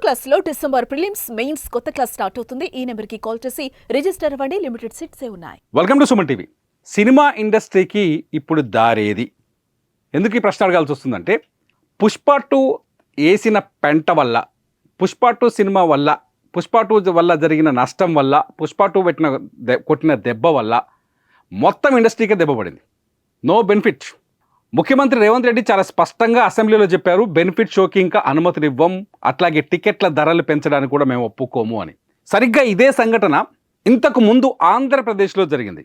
క్లాస్లో December prelims mains కొత్త class start అవుతుంది. ఈ నెంబర్కి కాల్ చేసి రిజిస్టర్ అవ్వండి. లిమిటెడ్ సీట్సే ఉన్నాయి. Welcome to Suman TV. Cinema ఇండస్ట్రీకి ఇప్పుడు దారేది? ఎందుకు ఈ ప్రశ్న అడగాల్సి వస్తుందంటే, పుష్ప 2 వేసిన పెంట వల్ల, పుష్ప 2 సినిమా వల్ల, పుష్ప 2 వల్ల జరిగిన నష్టం వల్ల, పుష్ప 2 కొట్టిన దెబ్బ వల్ల మొత్తం ఇండస్ట్రీకే దెబ్బ పడింది. No benefit. ముఖ్యమంత్రి రేవంత్ రెడ్డి చాలా స్పష్టంగా అసెంబ్లీలో చెప్పారు, బెనిఫిట్ షోకి ఇంకా అనుమతినివ్వం, అట్లాగే టికెట్ల ధరలు పెంచడానికి కూడా మేము ఒప్పుకోము అని. సరిగ్గా ఇదే సంఘటన ఇంతకు ముందు ఆంధ్రప్రదేశ్లో జరిగింది.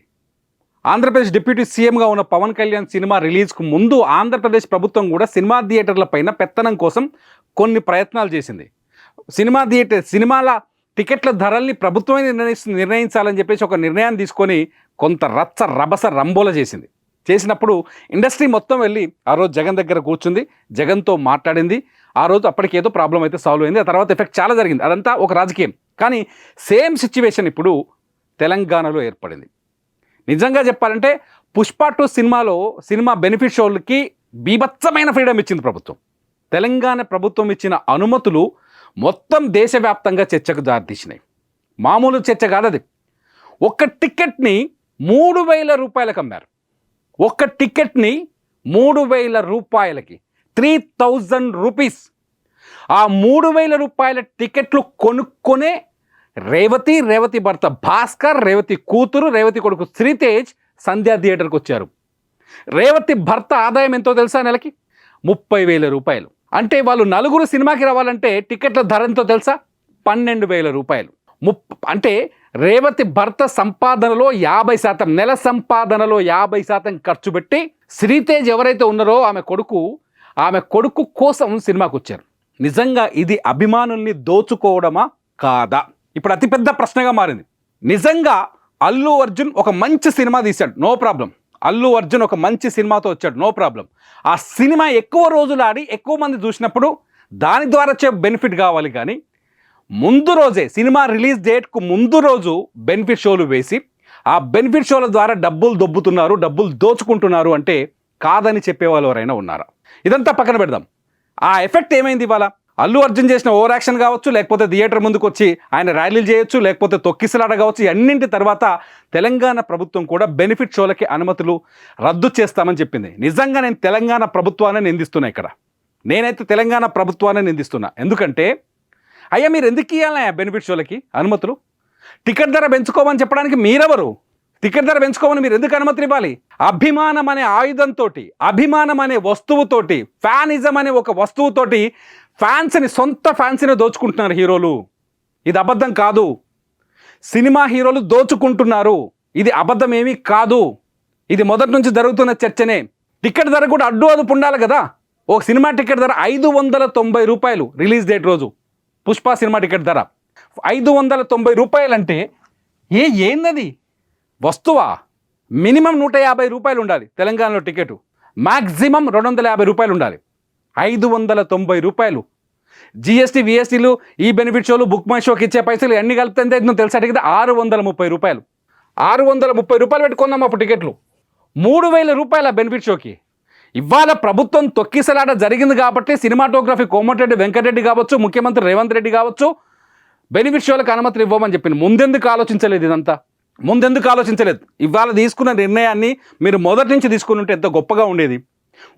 ఆంధ్రప్రదేశ్ డిప్యూటీ సీఎంగా ఉన్న పవన్ కళ్యాణ్ సినిమా రిలీజ్కు ముందు ఆంధ్రప్రదేశ్ ప్రభుత్వం కూడా సినిమా థియేటర్ల పైన పెత్తనం కోసం కొన్ని ప్రయత్నాలు చేసింది. సినిమాల టికెట్ల ధరల్ని ప్రభుత్వమే నిర్ణయించాలని చెప్పేసి ఒక నిర్ణయాన్ని తీసుకొని కొంత రభస రంబోల చేసినప్పుడు ఇండస్ట్రీ మొత్తం వెళ్ళి ఆ రోజు జగన్ దగ్గర కూర్చుంది, జగన్తో మాట్లాడింది. ఆ రోజు అప్పటికేదో ప్రాబ్లం అయితే సాల్వ్ అయింది. ఆ తర్వాత ఎఫెక్ట్ చాలా జరిగింది. అదంతా ఒక రాజకీయం. కానీ సేమ్ సిచ్యువేషన్ ఇప్పుడు తెలంగాణలో ఏర్పడింది. నిజంగా చెప్పాలంటే పుష్ప 2 సినిమా బెనిఫిట్ షోలకి బీభత్సమైన ఫ్రీడమ్ ఇచ్చింది ప్రభుత్వం. తెలంగాణ ప్రభుత్వం ఇచ్చిన అనుమతులు మొత్తం దేశవ్యాప్తంగా చర్చకు దారితీసినాయి. మామూలు చర్చ కాదది. ఒక్క టికెట్ని 3,000 రూపాయలకు అమ్మారు. ఒక్క టికెట్ని 3,000 రూపాయలకి, 3,000 రూపీస్. ఆ 3,000 రూపాయల టికెట్లు కొనుక్కొనే రేవతి భర్త భాస్కర్, రేవతి కూతురు, రేవతి కొడుకు శ్రీతేజ్ సంధ్యా థియేటర్కి వచ్చారు. రేవతి భర్త ఆదాయం ఎంతో తెలుసా? నెలకి 30,000 రూపాయలు. అంటే వాళ్ళు నలుగురు సినిమాకి రావాలంటే టికెట్ల ధర ఎంతో తెలుసా? 12,000 రూపాయలు. అంటే రేవతి భర్త సంపాదనలో 50%, నెల సంపాదనలో 50% ఖర్చు పెట్టి శ్రీతేజ్ ఎవరైతే ఉన్నారో ఆమె కొడుకు కోసం సినిమాకు వచ్చారు. నిజంగా ఇది అభిమానుల్ని దోచుకోవడమా కాదా? ఇప్పుడు అతిపెద్ద ప్రశ్నగా మారింది. నిజంగా అల్లు అర్జున్ ఒక మంచి సినిమా తీశాడు, నో ప్రాబ్లం. అల్లు అర్జున్ ఒక మంచి సినిమాతో వచ్చాడు, నో ప్రాబ్లం. ఆ సినిమా ఎక్కువ రోజులు ఆడి ఎక్కువ మంది చూసినప్పుడు దాని ద్వారా వచ్చే బెనిఫిట్ కావాలి. కానీ ముందు రోజే, సినిమా రిలీజ్ డేట్కు ముందు రోజు బెనిఫిట్ షోలు వేసి ఆ బెనిఫిట్ షోల ద్వారా డబ్బులు దొబ్బుతున్నారు, డబ్బులు దోచుకుంటున్నారు అంటే కాదని చెప్పేవాళ్ళు ఎవరైనా ఉన్నారా? ఇదంతా పక్కన పెడదాం. ఆ ఎఫెక్ట్ ఏమైంది ఇవాళ? అల్లు అర్జున్ చేసిన ఓవర్ యాక్షన్ కావచ్చు, లేకపోతే థియేటర్ ముందుకు వచ్చి ఆయన ర్యాలీలు చేయొచ్చు, లేకపోతే తొక్కిసలాట కావచ్చు, అన్నింటి తర్వాత తెలంగాణ ప్రభుత్వం కూడా బెనిఫిట్ షోలకి అనుమతులు రద్దు చేస్తామని చెప్పింది. నిజంగా నేను తెలంగాణ ప్రభుత్వాన్ని నిందిస్తున్నా. ఇక్కడ నేనైతే తెలంగాణ ప్రభుత్వాన్ని నిందిస్తున్నా. ఎందుకంటే అయ్యా, మీరు ఎందుకు ఇవ్వాలి బెనిఫిట్ షోలకి అనుమతులు? టికెట్ ధర పెంచుకోమని చెప్పడానికి మీరెవరు? టికెట్ ధర పెంచుకోమని మీరు ఎందుకు అనుమతులు ఇవ్వాలి? అభిమానం అనే ఆయుధంతో, అభిమానం అనే వస్తువుతోటి, ఫ్యానిజం అనే ఒక వస్తువుతోటి సొంత ఫ్యాన్స్ని దోచుకుంటున్నారు హీరోలు. ఇది అబద్ధం కాదు. సినిమా హీరోలు దోచుకుంటున్నారు. ఇది అబద్ధం ఏమీ కాదు. ఇది మొదటి నుంచి జరుగుతున్న చర్చనే. టికెట్ ధర కూడా అడ్డు అదుపు ఉండాలి కదా. ఒక సినిమా టికెట్ ధర 590 రూపాయలు రిలీజ్ డేట్ రోజు. పుష్ప సినిమా టికెట్ ధర 590 రూపాయలు అంటే ఏందది? వస్తువా? మినిమం 150 రూపాయలు ఉండాలి తెలంగాణలో టికెట్. మ్యాక్సిమం 250 రూపాయలు ఉండాలి. 590 రూపాయలు. జిఎస్టీ, విఎస్టీలు, ఈ బెనిఫిట్ షోలు, బుక్ మై షోకి ఇచ్చే పైసలు అన్ని కలిపితే తెలుసా టికెట్ 630 రూపాయలు. 630 రూపాయలు పెట్టుకున్నాం అప్పుడు టికెట్లు. 3,000 రూపాయల బెనిఫిట్ షోకి. ఇవాళ ప్రభుత్వం తొక్కిసలాట జరిగింది కాబట్టి సినిమాటోగ్రఫీ కోమటిరెడ్డి వెంకటరెడ్డి కావచ్చు, ముఖ్యమంత్రి రేవంత్ రెడ్డి కావచ్చు, బెనిఫిట్ షోలకు అనుమతులు ఇవ్వమని చెప్పింది. ముందెందుకు ఆలోచించలేదు? ఇదంతా ముందెందుకు ఆలోచించలేదు? ఇవాళ తీసుకున్న నిర్ణయాన్ని మీరు మొదటి నుంచి తీసుకుని ఉంటే ఎంత గొప్పగా ఉండేది.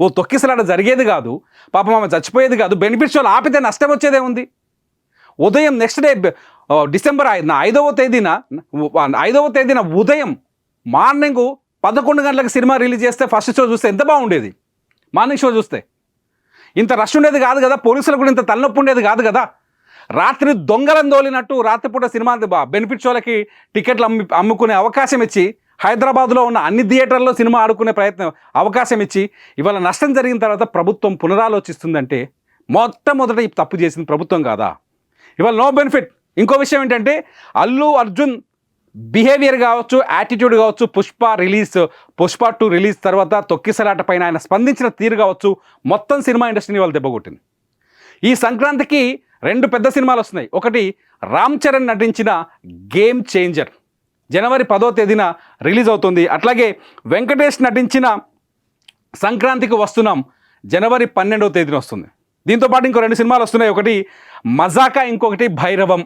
ఓ తొక్కిసలాట జరిగేది కాదు, పాపం ఆమె చచ్చిపోయేది కాదు. బెనిఫిట్ షోలు ఆపితే నష్టం వచ్చేదే ఉంది. ఉదయం నెక్స్ట్ డే డిసెంబర్ 5వ తేదీన ఉదయం మార్నింగ్ 11 గంటలకు సినిమా రిలీజ్ చేస్తే ఫస్ట్ షో చూస్తే ఎంత బాగుండేది. మార్నింగ్ షో చూస్తే ఇంత రష్ ఉండేది కాదు కదా. పోలీసులకు కూడా ఇంత తలనొప్పి ఉండేది కాదు కదా. రాత్రి దొంగలను దోలినట్టు రాత్రిపూట సినిమా బెనిఫిట్ షోలకి టికెట్లు అమ్ముకునే అవకాశం ఇచ్చి, హైదరాబాద్లో ఉన్న అన్ని థియేటర్లో సినిమా ఆడుకునే అవకాశం ఇచ్చి, ఇవాళ నష్టం జరిగిన తర్వాత ప్రభుత్వం పునరాలోచిస్తుందంటే మొట్టమొదట ఈ తప్పు చేసింది ప్రభుత్వం కాదా? ఇవాళ నో బెనిఫిట్. ఇంకో విషయం ఏంటంటే, అల్లు అర్జున్ బిహేవియర్ కావచ్చు, యాటిట్యూడ్ కావచ్చు, పుష్ప 2 రిలీజ్ తర్వాత తొక్కిసలాట పైన ఆయన స్పందించిన తీరు కావచ్చు, మొత్తం సినిమా ఇండస్ట్రీని వాళ్ళు దెబ్బకొట్టింది. ఈ సంక్రాంతికి 2 పెద్ద సినిమాలు వస్తున్నాయి. ఒకటి రామ్ చరణ్ నటించిన గేమ్ చేంజర్, జనవరి 10వ తేదీన రిలీజ్ అవుతుంది. అట్లాగే వెంకటేష్ నటించిన సంక్రాంతికి వస్తున్నాం, జనవరి 12వ తేదీన వస్తుంది. దీంతో పాటు ఇంకో 2 సినిమాలు వస్తున్నాయి. ఒకటి మజాకా, ఇంకొకటి భైరవం.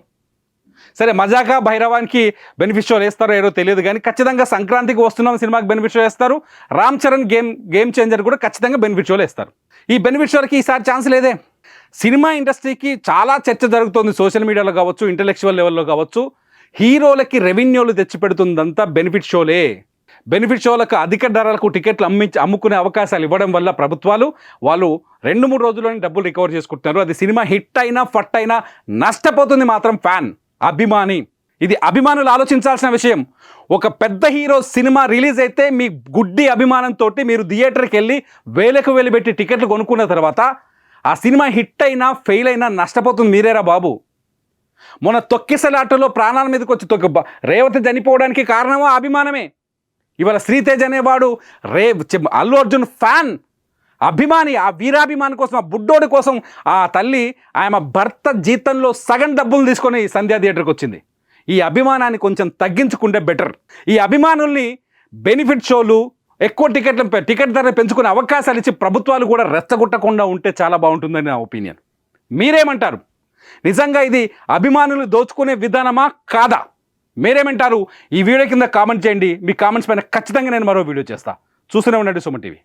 సరే, మజాకా భైరవానికి బెనిఫిట్ షోలు వేస్తారో ఏదో తెలియదు, కానీ ఖచ్చితంగా సంక్రాంతికి వస్తున్నాం సినిమాకి బెనిఫిట్ షో వేస్తారు. రామ్ చరణ్ గేమ్ చేంజర్ కూడా ఖచ్చితంగా బెనిఫిట్ షోలు వేస్తారు. ఈ బెనిఫిట్ షోలకి ఈసారి ఛాన్స్ లేదే. సినిమా ఇండస్ట్రీకి చాలా చర్చ జరుగుతుంది, సోషల్ మీడియాలో కావచ్చు, ఇంటలెక్చువల్ లెవెల్లో కావచ్చు. హీరోలకి రెవెన్యూలు తెచ్చిపెడుతుందంతా బెనిఫిట్ షోలే. బెనిఫిట్ షోలకు అధిక ధరలకు టికెట్లు అమ్ముకునే అవకాశాలు ఇవ్వడం వల్ల ప్రభుత్వాలు వాళ్ళు 2-3 రోజుల్లోనే డబ్బులు రికవర్ చేసుకుంటున్నారు. అది సినిమా హిట్ అయినా ఫట్ అయినా నష్టపోతుంది మాత్రం ఫ్యాన్, అభిమాని. ఇది అభిమానులు ఆలోచించాల్సిన విషయం. ఒక పెద్ద హీరో సినిమా రిలీజ్ అయితే మీ గుడ్డి అభిమానంతో మీరు థియేటర్కి వెళ్ళి వేలకు వేలు పెట్టి టికెట్లు కొనుక్కున్న తర్వాత ఆ సినిమా హిట్ అయినా ఫెయిల్ అయినా నష్టపోతుంది మీరేరా బాబు. మొన్న తొక్కిసలాటలో ప్రాణాల మీదకి వచ్చి రేవతి చనిపోవడానికి కారణమో అభిమానమే. ఇవాళ శ్రీతేజ్ అనేవాడు అల్లు అర్జున్ ఫ్యాన్, అభిమాని. ఆ వీరాభిమాని కోసం, ఆ బుడ్డోడి కోసం ఆ తల్లి ఆమె భర్త జీతంలో సగం డబ్బులు తీసుకొని సంధ్యా థియేటర్కి వచ్చింది. ఈ అభిమానాన్ని కొంచెం తగ్గించుకుంటే బెటర్. ఈ అభిమానుల్ని బెనిఫిట్ షోలు, ఎక్కువ టికెట్ ధర పెంచుకునే అవకాశాలు ఇచ్చి ప్రభుత్వాలు కూడా రెచ్చగొట్టకుండా ఉంటే చాలా బాగుంటుందని నా ఒపీనియన్. మీరేమంటారు? నిజంగా ఇది అభిమానులు దోచుకునే విధానమా కాదా? మీరేమంటారు? ఈ వీడియో కింద కామెంట్ చేయండి. మీ కామెంట్స్ పైన ఖచ్చితంగా నేను మరో వీడియో చేస్తా. చూస్తూనే ఉండండి సుమన్ టీవీ.